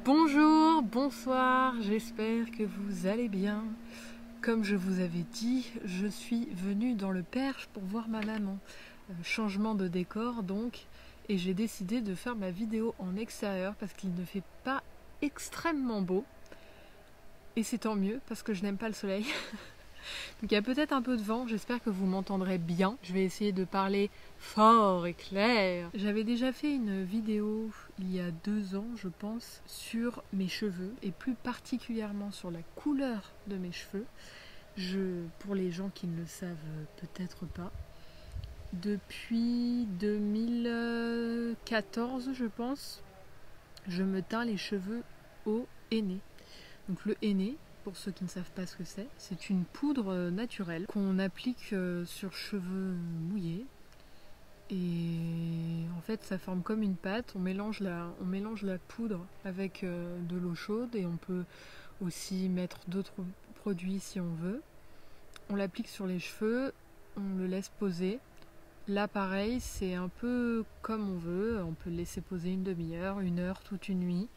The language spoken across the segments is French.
Bonjour, bonsoir, j'espère que vous allez bien. Comme je vous avais dit, je suis venue dans le Perche pour voir ma maman. Changement de décor donc, et j'ai décidé de faire ma vidéo en extérieur parce qu'il ne fait pas extrêmement beau. Et c'est tant mieux parce que je n'aime pas le soleil. Donc il y a peut-être un peu de vent, j'espère que vous m'entendrez bien. Je vais essayer de parler fort et clair. J'avais déjà fait une vidéo il y a 2 ans, je pense, sur mes cheveux et plus particulièrement sur la couleur de mes cheveux. Pour les gens qui ne le savent peut-être pas, depuis 2014, je pense, je me teins les cheveux au henné. Donc le henné, pour ceux qui ne savent pas ce que c'est une poudre naturelle qu'on applique sur cheveux mouillés. Et en fait ça forme comme une pâte, on mélange la poudre avec de l'eau chaude et on peut aussi mettre d'autres produits si on veut. On l'applique sur les cheveux, on le laisse poser. Là pareil, c'est un peu comme on veut, on peut le laisser poser une demi-heure, 1 heure, toute une nuit.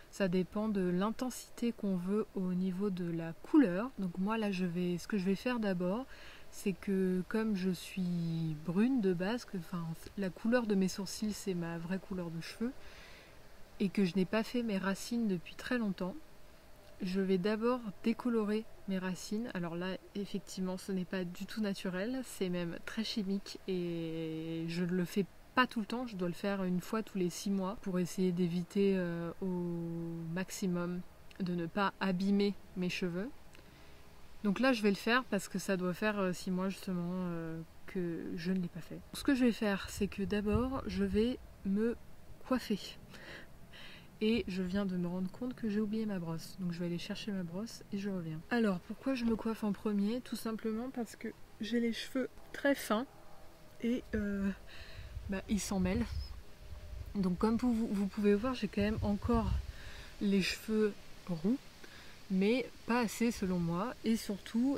Ça dépend de l'intensité qu'on veut au niveau de la couleur. Donc moi là ce que je vais faire d'abord, c'est que comme je suis brune de base, la couleur de mes sourcils c'est ma vraie couleur de cheveux, et que je n'ai pas fait mes racines depuis très longtemps, je vais d'abord décolorer mes racines. Alors là effectivement ce n'est pas du tout naturel, c'est même très chimique et je ne le fais pas tout le temps, je dois le faire 1 fois tous les 6 mois pour essayer d'éviter au maximum de ne pas abîmer mes cheveux. Donc là je vais le faire parce que ça doit faire 6 mois justement que je ne l'ai pas fait. Ce que je vais faire, c'est que d'abord je vais me coiffer. Et je viens de me rendre compte que j'ai oublié ma brosse. Donc je vais aller chercher ma brosse et je reviens. Alors pourquoi je me coiffe en premier? Tout simplement parce que j'ai les cheveux très fins et ils s'en mêlent. Donc comme vous pouvez voir, j'ai quand même encore les cheveux roux, mais pas assez selon moi. Et surtout,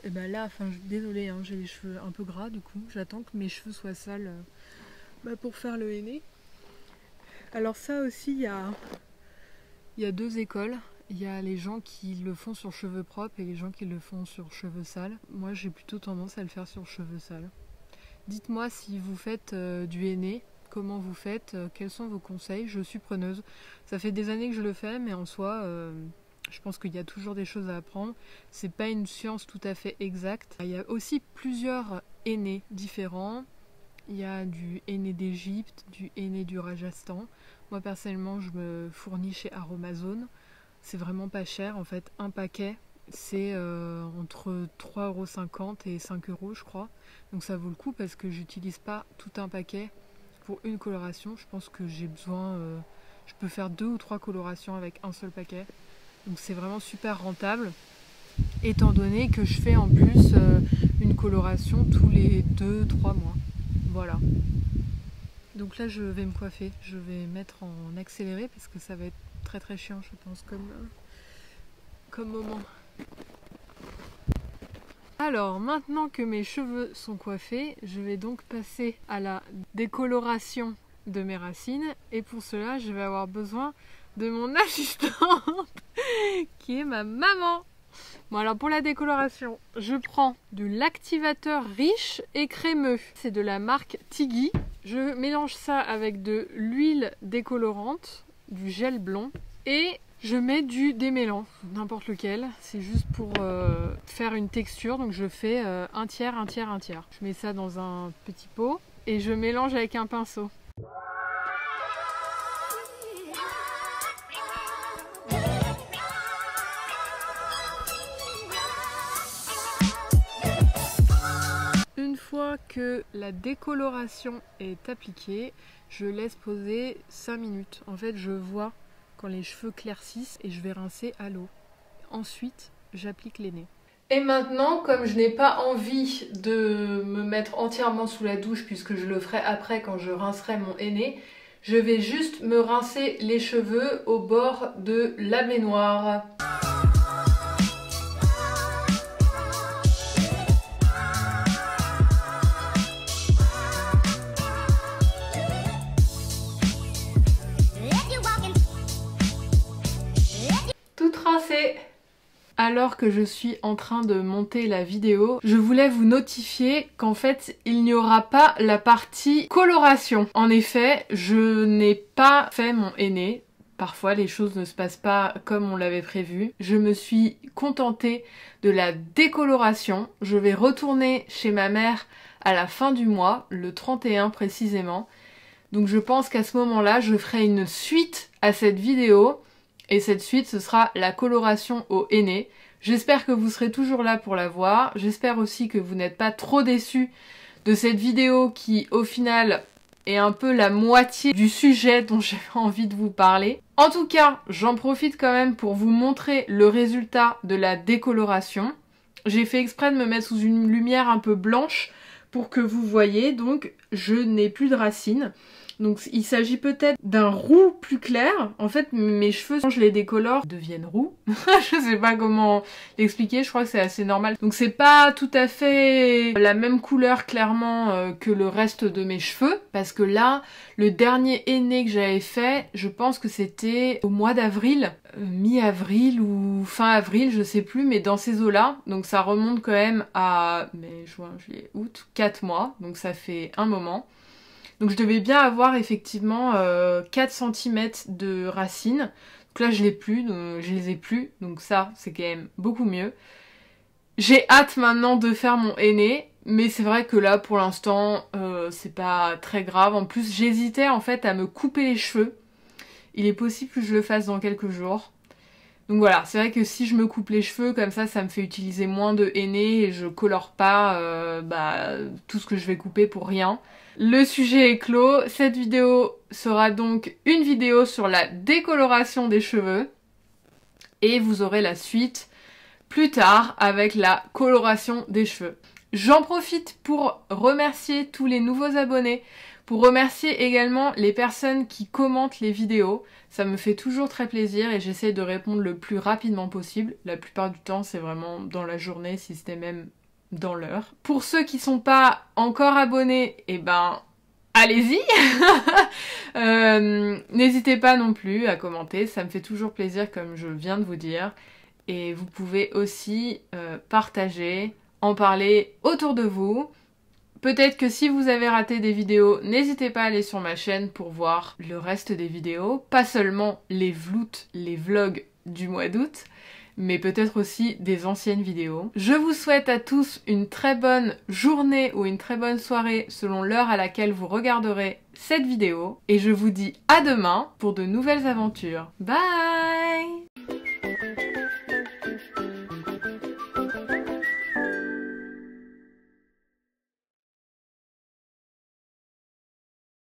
désolée, j'ai les cheveux un peu gras du coup. J'attends que mes cheveux soient sales pour faire le henné. Alors ça aussi, il y a 2 écoles. Il y a les gens qui le font sur cheveux propres et les gens qui le font sur cheveux sales. Moi j'ai plutôt tendance à le faire sur cheveux sales. Dites-moi si vous faites du henné, comment vous faites, quels sont vos conseils, je suis preneuse. Ça fait des années que je le fais, mais en soi, je pense qu'il y a toujours des choses à apprendre. C'est pas une science tout à fait exacte. Il y a aussi plusieurs hennés différents. Il y a du henné d'Égypte, du henné du Rajasthan. Moi personnellement, je me fournis chez Aromazone. C'est vraiment pas cher, en fait, un paquet. C'est entre 3,50 € et 5 € je crois. Donc ça vaut le coup parce que j'utilise pas tout un paquet pour une coloration. Je pense que j'ai besoin... je peux faire 2 ou 3 colorations avec un seul paquet. Donc c'est vraiment super rentable. Étant donné que je fais en plus une coloration tous les 2-3 mois. Voilà. Donc là je vais me coiffer. Je vais mettre en accéléré parce que ça va être très très chiant je pense comme moment. Alors maintenant que mes cheveux sont coiffés, je vais donc passer à la décoloration de mes racines et pour cela je vais avoir besoin de mon assistante qui est ma maman. Bon alors pour la décoloration, je prends de l'activateur riche et crémeux. C'est de la marque Tiggy. Je mélange ça avec de l'huile décolorante, du gel blond et je mets du démêlant, n'importe lequel, c'est juste pour faire une texture, donc je fais 1 tiers, 1 tiers, 1 tiers. Je mets ça dans un petit pot et je mélange avec un pinceau. Une fois que la décoloration est appliquée, je laisse poser 5 minutes. En fait, je vois quand les cheveux claircissent et je vais rincer à l'eau. Ensuite, j'applique l'henné. Et maintenant, comme je n'ai pas envie de me mettre entièrement sous la douche puisque je le ferai après quand je rincerai mon henné, je vais juste me rincer les cheveux au bord de la baignoire. commencer. Alors que je suis en train de monter la vidéo, je voulais vous notifier qu'en fait, il n'y aura pas la partie coloration. En effet, je n'ai pas fait mon henné. Parfois, les choses ne se passent pas comme on l'avait prévu. Je me suis contentée de la décoloration. Je vais retourner chez ma mère à la fin du mois, le 31 précisément. Donc je pense qu'à ce moment-là, je ferai une suite à cette vidéo. Et cette suite, ce sera la coloration au henné. J'espère que vous serez toujours là pour la voir. J'espère aussi que vous n'êtes pas trop déçus de cette vidéo qui, au final, est un peu la moitié du sujet dont j'ai envie de vous parler. En tout cas, j'en profite quand même pour vous montrer le résultat de la décoloration. J'ai fait exprès de me mettre sous une lumière un peu blanche pour que vous voyez. Donc, je n'ai plus de racines. Donc il s'agit peut-être d'un roux plus clair. En fait, mes cheveux, quand je les décolore, deviennent roux. Je sais pas comment l'expliquer, je crois que c'est assez normal. Donc c'est pas tout à fait la même couleur clairement que le reste de mes cheveux. Parce que là, le dernier henné que j'avais fait, je pense que c'était au mois d'avril. Mi-avril ou fin avril, je sais plus, mais dans ces eaux-là. Donc ça remonte quand même à mai, juin, juillet, août, 4 mois. Donc ça fait un moment. Donc je devais bien avoir effectivement 4 cm de racines. Donc là je les ai plus, donc ça c'est quand même beaucoup mieux. J'ai hâte maintenant de faire mon henné, mais c'est vrai que là pour l'instant c'est pas très grave. En plus j'hésitais en fait à me couper les cheveux. Il est possible que je le fasse dans quelques jours. Donc voilà, c'est vrai que si je me coupe les cheveux comme ça me fait utiliser moins de henné et je colore pas tout ce que je vais couper pour rien. Le sujet est clos, cette vidéo sera donc une vidéo sur la décoloration des cheveux et vous aurez la suite plus tard avec la coloration des cheveux. J'en profite pour remercier tous les nouveaux abonnés, pour remercier également les personnes qui commentent les vidéos. Ça me fait toujours très plaisir et j'essaie de répondre le plus rapidement possible. La plupart du temps c'est vraiment dans la journée, si c'était même dans l'heure. Pour ceux qui sont pas encore abonnés, eh ben allez-y. N'hésitez pas non plus à commenter, ça me fait toujours plaisir comme je viens de vous dire. Et vous pouvez aussi partager, en parler autour de vous. Peut-être que si vous avez raté des vidéos, n'hésitez pas à aller sur ma chaîne pour voir le reste des vidéos. Pas seulement les vlogs du mois d'août, mais peut-être aussi des anciennes vidéos. Je vous souhaite à tous une très bonne journée ou une très bonne soirée selon l'heure à laquelle vous regarderez cette vidéo. Et je vous dis à demain pour de nouvelles aventures. Bye!